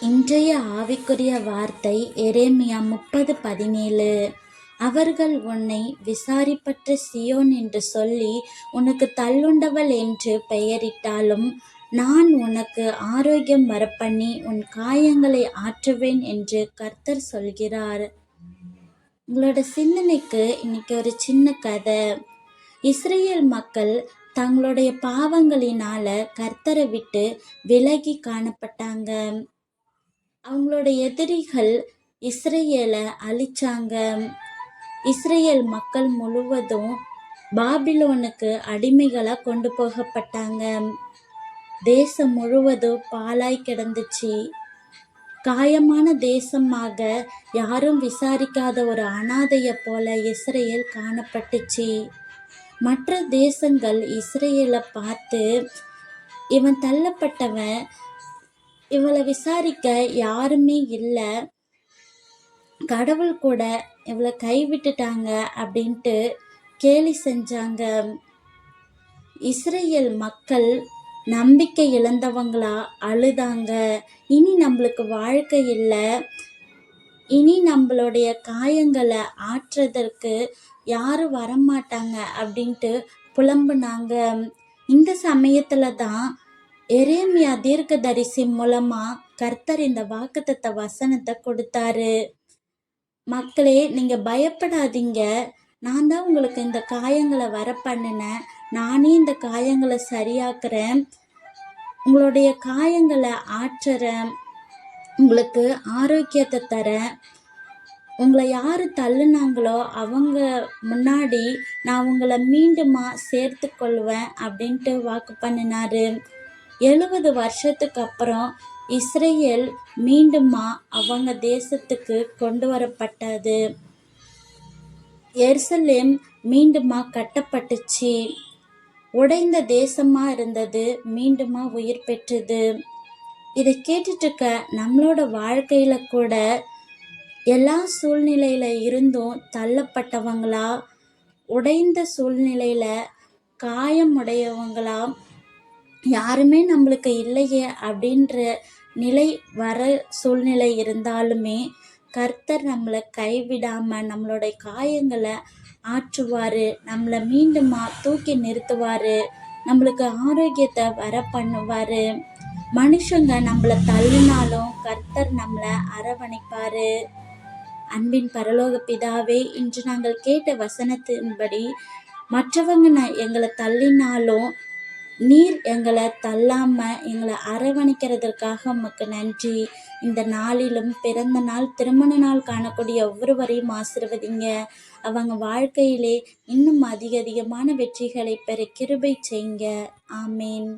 இன்றைய ஆவிக்குரிய வார்த்தை எரேமியா 30:17. அவர்கள் உன்னை விசாரிப்பற்ற சீயோன் என்று சொல்லி உனக்கு தள்ளுண்டவள் என்று பெயரிட்டாலும் நான் உனக்கு ஆரோக்கியம் வரப்பண்ணி உன் காயங்களை ஆற்றுவேன் என்று கர்த்தர் சொல்கிறார். உங்களோட சிந்தனைக்கு இன்னைக்கு ஒரு சின்ன கதை. இஸ்ரேல் மக்கள் தங்களுடைய பாவங்களினால கர்த்தரை விட்டு விலகி காணப்பட்டாங்க. அவங்களோட எதிரிகள் இஸ்ரேலை அழிச்சாங்க. இஸ்ரேல் மக்கள் முழுவதும் பாபிலோனுக்கு அடிமைகளா கொண்டு போகப்பட்டாங்க. தேசம் முழுவதும் பாழாய் கிடந்துச்சு. காயமான தேசமாக யாரும் விசாரிக்காத ஒரு அனாதைய போல இஸ்ரேல் காணப்பட்டுச்சு. மற்ற தேசங்கள் இஸ்ரேலை பார்த்து, இவன் தள்ளப்பட்டவன், இவளை விசாரிக்க யாருமே இல்லை, கடவுள் கூட இவளை கைவிட்டுட்டாங்க அப்படின்ட்டு கேலி செஞ்சாங்க. இஸ்ரேல் மக்கள் நம்பிக்கை இழந்தவங்களா அழுதாங்க. இனி நம்மளுக்கு வாழ்க்கை இல்லை, இனி நம்மளுடைய காயங்களை ஆற்றுறதற்கு யாரும் வரமாட்டாங்க அப்படின்ட்டு புலம்புனாங்க. இந்த சமயத்துல தான் எரேமியா தீர்க்கதரிசி மூலமா கர்த்தர் இந்த வாக்குத்தத்த வசனத்தை கொடுத்தாரு. மக்களே, நீங்க பயப்படாதீங்க, நான் தான் உங்களுக்கு இந்த காயங்களை வர பண்ணினேன், நானே இந்த காயங்களை சரியாக்குறேன், உங்களுடைய காயங்களை ஆற்றுறேன், உங்களுக்கு ஆரோக்கியத்தை தரேன், உங்களை யார் தள்ளுனாங்களோ அவங்க முன்னாடி நான் உங்களை மீண்டுமா சேர்த்து கொள்வேன் அப்படின்ட்டு வாக்கு பண்ணினாரு. 70 வருஷத்துக்கு அப்புறம் இஸ்ரேல் மீண்டுமா அவங்க தேசத்துக்கு கொண்டு வரப்பட்டது. எருசலேம் மீண்டுமா கட்டப்பட்டுச்சு. உடைந்த தேசமா இருந்தது மீண்டுமா உயிர் பெற்றது. இதை கேட்டுட்டு இருக்க நம்மளோட வாழ்க்கையில கூட எல்லா சூழ்நிலையில இருந்தும் தள்ளப்பட்டவங்களா, உடைந்த சூழ்நிலையில காயம் உடையவங்களா, யாருமே நம்மளுக்கு இல்லையே அப்படின்ற நிலை வர சூழ்நிலை இருந்தாலுமே கர்த்தர் நம்மளை கைவிடாம நம்மளுடைய காயங்களை ஆற்றுவாரு, நம்மளை மீண்டுமா தூக்கி நிறுத்துவாரு, நம்மளுக்கு ஆரோக்கியத்தை வர பண்ணுவாரு. மனுஷங்க நம்மளை தள்ளினாலும் கர்த்தர் நம்மளை அரவணைப்பாரு. அன்பின் பரலோக பிதாவே, இன்று நாங்கள் கேட்ட வசனத்தின்படி மற்றவங்க எங்களை தள்ளினாலும் நீர் எங்களை தள்ளாம எங்களை அரவணைக்கிறதற்காக உமக்கு நன்றி. இந்த நாளிலும் பிறந்த நாள், திருமண நாள் காணக்கூடிய ஒவ்வொருவரையும் ஆசீர்வதிங்க. அவங்க வாழ்க்கையிலே இன்னும் அதிகமான வெற்றிகளை பெற கிருபை செய்யுங்க. ஆமேன்.